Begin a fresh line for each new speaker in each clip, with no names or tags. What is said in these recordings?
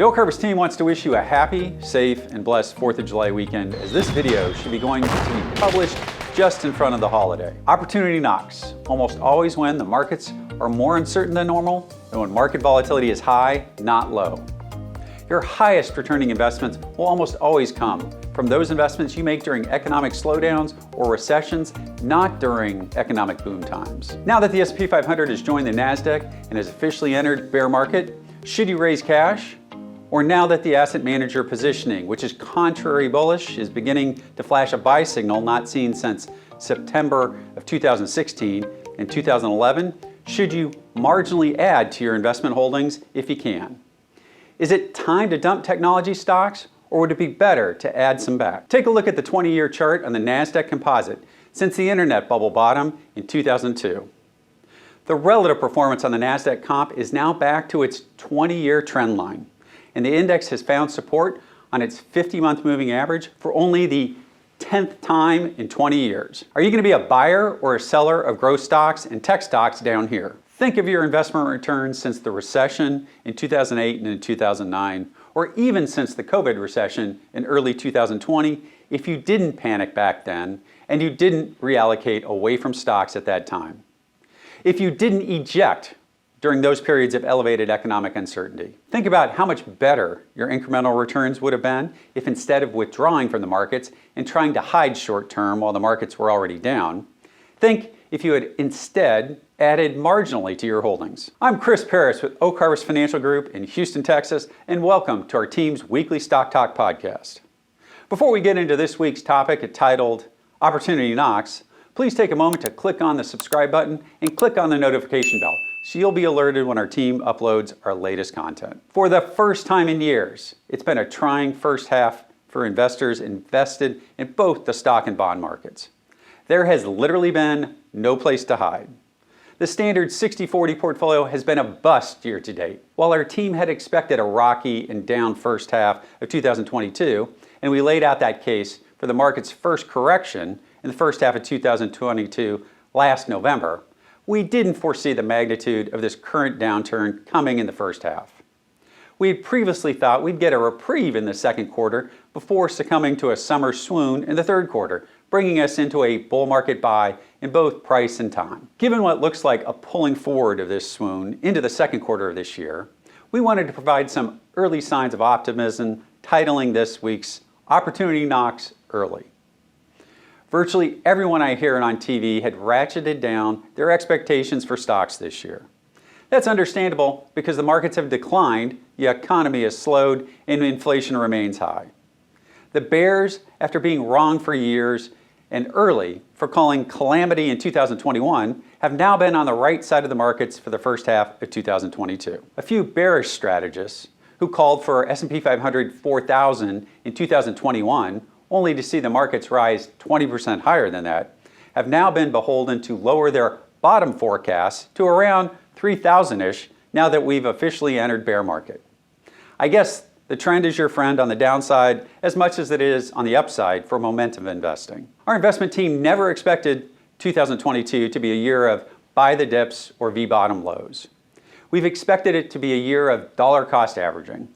The Oak Harvest team wants to wish you a happy, safe, and blessed 4th of July weekend, as this video should be going to be published just in front of the holiday. Opportunity knocks almost always when the markets are more uncertain than normal and when market volatility is high, not low. Your highest returning investments will almost always come from those investments you make during economic slowdowns or recessions, not during economic boom times. Now that the S&P 500 has joined the Nasdaq and has officially entered bear market, should you raise cash? Or now that the asset manager positioning, which is contrary bullish, is beginning to flash a buy signal not seen since September of 2016 and 2011, should you marginally add to your investment holdings if you can? Is it time to dump technology stocks, or would it be better to add some back? Take a look at the 20-year chart on the Nasdaq Composite since the internet bubble bottom in 2002. The relative performance on the Nasdaq comp is now back to its 20-year trend line, and the index has found support on its 50-month moving average for only the 10th time in 20 years. Are you going to be a buyer or a seller of growth stocks and tech stocks down here? Think of your investment returns since the recession in 2008 and in 2009, or even since the COVID recession in early 2020, if you didn't panic back then and you didn't reallocate away from stocks at that time. If you didn't eject during those periods of elevated economic uncertainty. Think about how much better your incremental returns would have been if, instead of withdrawing from the markets and trying to hide short term while the markets were already down, think if you had instead added marginally to your holdings. I'm Chris Paris with Oak Harvest Financial Group in Houston, Texas, and welcome to our team's weekly Stock Talk podcast. Before we get into this week's topic entitled Opportunity Knocks, please take a moment to click on the subscribe button and click on the notification bell so you'll be alerted when our team uploads our latest content. For the first time in years, it's been a trying first half for investors invested in both the stock and bond markets. There has literally been no place to hide. The standard 60-40 portfolio has been a bust year to date. While our team had expected a rocky and down first half of 2022, and we laid out that case for the market's first correction in the first half of 2022 last November, we didn't foresee the magnitude of this current downturn coming in the first half. We had previously thought we'd get a reprieve in the second quarter before succumbing to a summer swoon in the third quarter, bringing us into a bull market buy in both price and time. Given what looks like a pulling forward of this swoon into the second quarter of this year, we wanted to provide some early signs of optimism, titling this week's Opportunity Knocks Early. Virtually everyone I hear on TV had ratcheted down their expectations for stocks this year. That's understandable because the markets have declined, the economy has slowed, and inflation remains high. The bears, after being wrong for years and early for calling calamity in 2021, have now been on the right side of the markets for the first half of 2022. A few bearish strategists who called for S&P 500 4,000 in 2021, only to see the markets rise 20% higher than that, have now been beholden to lower their bottom forecasts to around 3,000-ish now that we've officially entered bear market. I guess the trend is your friend on the downside as much as it is on the upside for momentum investing. Our investment team never expected 2022 to be a year of buy the dips or V-bottom lows. We've expected it to be a year of dollar cost averaging.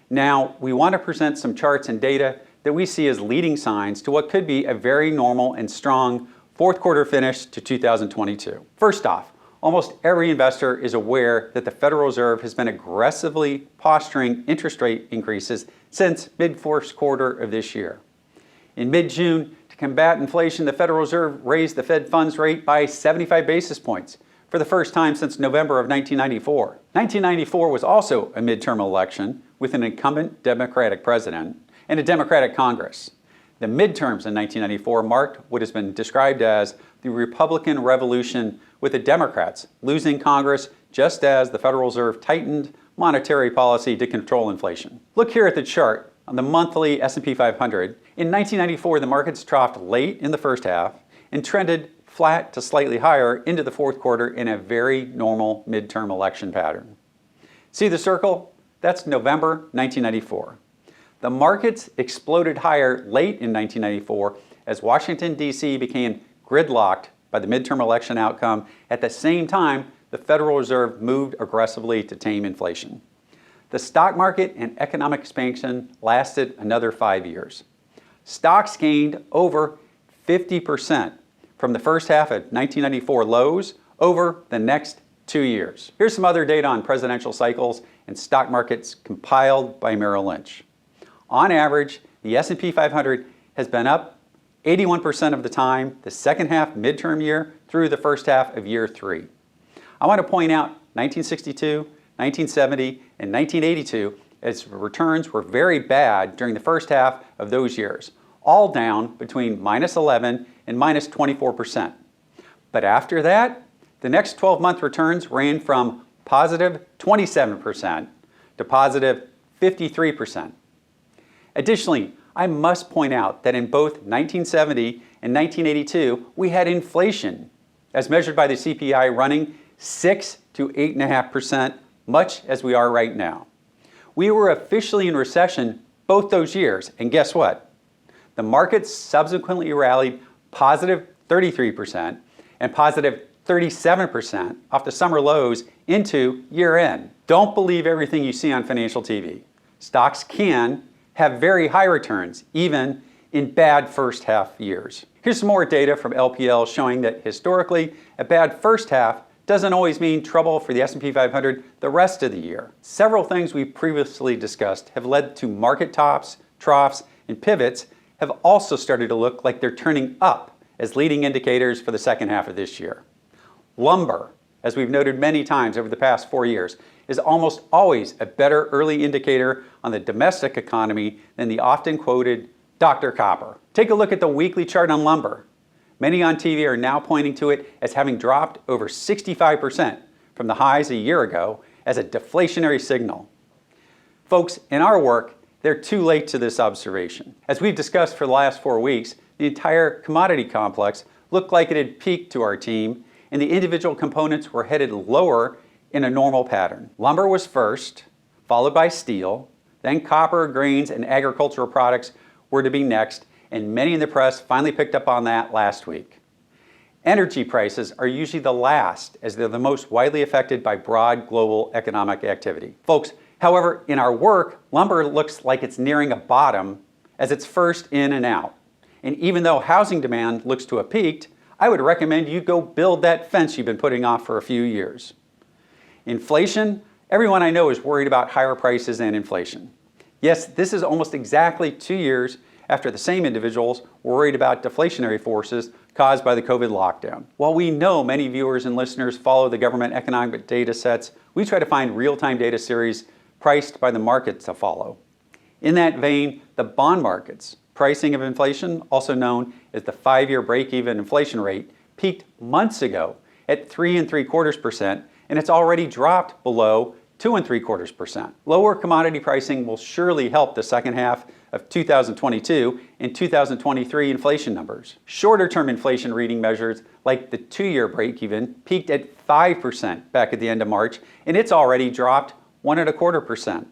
Now, we want to present some charts and data that we see as leading signs to what could be a very normal and strong fourth quarter finish to 2022. First off, almost every investor is aware that the Federal Reserve has been aggressively posturing interest rate increases since mid-first quarter of this year. In mid-June, to combat inflation, the Federal Reserve raised the Fed funds rate by 75 basis points for the first time since November of 1994. 1994 was also a midterm election with an incumbent Democratic president and a Democratic Congress. The midterms in 1994 marked what has been described as the Republican Revolution, with the Democrats losing Congress just as the Federal Reserve tightened monetary policy to control inflation. Look here at the chart on the monthly S&P 500. In 1994, the markets troughed late in the first half and trended flat to slightly higher into the fourth quarter in a very normal midterm election pattern. See the circle? That's November 1994. The markets exploded higher late in 1994 as Washington, D.C. became gridlocked by the midterm election outcome. At the same time, the Federal Reserve moved aggressively to tame inflation. the stock market and economic expansion lasted another 5 years. Stocks gained over 50% from the first half of 1994 lows over the next 2 years. Here's some other data on presidential cycles and stock markets compiled by Merrill Lynch. On average, the S&P 500 has been up 81% of the time the second half midterm year through the first half of year 3. I want to point out 1962, 1970, and 1982 as returns were very bad during the first half of those years, all down between -11 and -24%. But after that, the next 12-month returns ran from positive 27% to positive 53%. Additionally, I must point out that in both 1970 and 1982, we had inflation, as measured by the CPI, running 6 to 8.5%, much as we are right now. We were officially in recession both those years, and guess what? The markets subsequently rallied positive 33% and positive 37% off the summer lows into year-end. Don't believe everything you see on financial TV. Stocks can have very high returns, even in bad first half years. Here's some more data from LPL showing that historically, a bad first half doesn't always mean trouble for the S&P 500 the rest of the year. Several things we previously discussed have led to market tops, troughs, and pivots have also started to look like they're turning up as leading indicators for the second half of this year. Lumber, as we've noted many times over the past 4 years, is almost always a better early indicator on the domestic economy than the often quoted Dr. Copper. Take a look at the weekly chart on lumber. Many on TV are now pointing to it as having dropped over 65% from the highs a year ago as a deflationary signal. Folks, in our work, they're too late to this observation. As we've discussed for the last 4 weeks, the entire commodity complex looked like it had peaked to our team, and the individual components were headed lower in a normal pattern. Lumber was first, followed by steel, then copper, grains, and agricultural products were to be next, and many in the press finally picked up on that last week. Energy prices are usually the last, as they're the most widely affected by broad global economic activity. Folks, however, in our work, lumber looks like it's nearing a bottom as it's first in and out. And even though housing demand looks to have peaked, I would recommend you go build that fence you've been putting off for a few years. Inflation, everyone I know is worried about higher prices and inflation. Yes, this is almost exactly 2 years after the same individuals were worried about deflationary forces caused by the COVID lockdown. While we know many viewers and listeners follow the government economic data sets, we try to find real-time data series priced by the market to follow. In that vein, the bond market's pricing of inflation, also known as the 5-year break-even inflation rate, peaked months ago at 3.75%, and it's already dropped below 2.75%. Lower commodity pricing will surely help the second half of 2022 and 2023 inflation numbers. Shorter-term inflation reading measures like the 2-year break-even peaked at 5% back at the end of March, and it's already dropped 1.25%.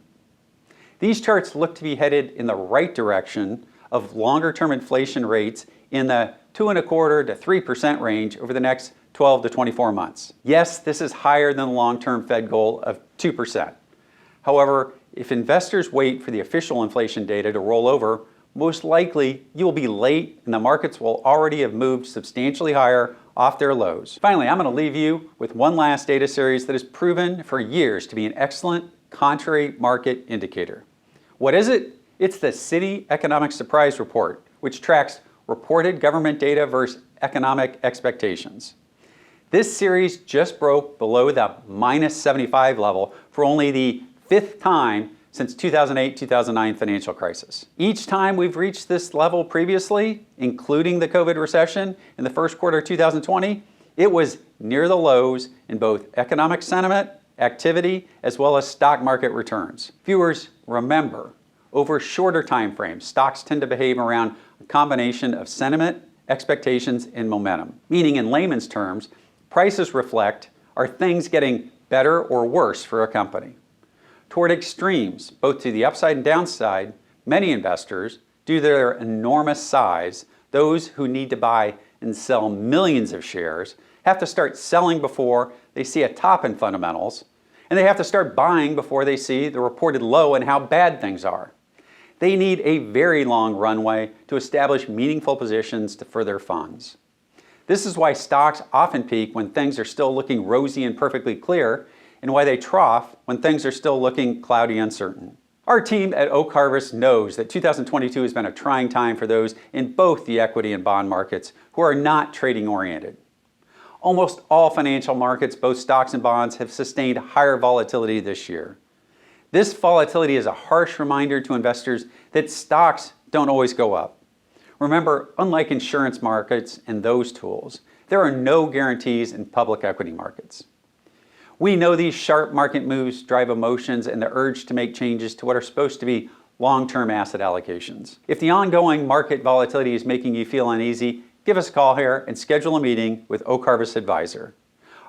These charts look to be headed in the right direction of longer-term inflation rates in the 2.25% to 3% range over the next 12 to 24 months. Yes, this is higher than the long-term Fed goal of 2%. However, if investors wait for the official inflation data to roll over, most likely you will be late and the markets will already have moved substantially higher off their lows. Finally, I'm going to leave you with one last data series that has proven for years to be an excellent contrary market indicator. What is it? It's the Citi Economic Surprise Report, which tracks reported government data versus economic expectations. This series just broke below the -75 level for only the 5th time since 2008-2009 financial crisis. Each time we've reached this level previously, including the COVID recession in the first quarter of 2020, it was near the lows in both economic sentiment, activity, as well as stock market returns. Viewers, remember, over shorter time frames, stocks tend to behave around a combination of sentiment, expectations, and momentum. Meaning, in layman's terms, prices reflect, are things getting better or worse for a company? Toward extremes, both to the upside and downside, many investors, due to their enormous size, those who need to buy and sell millions of shares, have to start selling before they see a top in fundamentals, And they have to start buying before they see the reported low and how bad things are. They need a very long runway to establish meaningful positions for their funds. This is why stocks often peak when things are still looking rosy and perfectly clear, and why they trough when things are still looking cloudy and uncertain. Our team at Oak Harvest knows that 2022 has been a trying time for those in both the equity and bond markets who are not trading oriented. Almost all financial markets, both stocks and bonds, have sustained higher volatility this year. This volatility is a harsh reminder to investors that stocks don't always go up. Remember, unlike insurance markets and those tools, there are no guarantees in public equity markets. We know these sharp market moves drive emotions and the urge to make changes to what are supposed to be long-term asset allocations. If the ongoing market volatility is making you feel uneasy, give us a call here and schedule a meeting with Oak Harvest Advisor.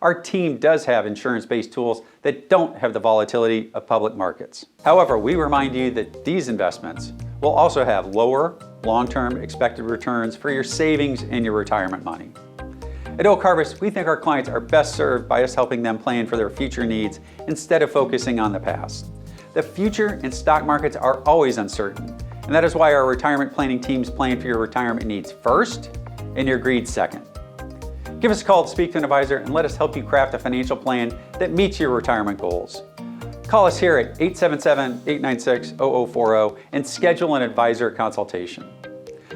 Our team does have insurance-based tools that don't have the volatility of public markets. However, we remind you that these investments will also have lower long-term expected returns for your savings and your retirement money. At Oak Harvest, we think our clients are best served by us helping them plan for their future needs instead of focusing on the past. The future and stock markets are always uncertain, and that is why our retirement planning teams plan for your retirement needs first and your greed second. Give us a call to speak to an advisor and let us help you craft a financial plan that meets your retirement goals. Call us here at 877-896-0040 and schedule an advisor consultation.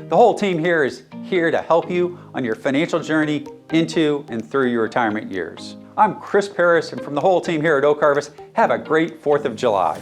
The whole team here is here to help you on your financial journey into and through your retirement years. I'm Chris Paris, and from the whole team here at Oak Harvest, have a great 4th of July.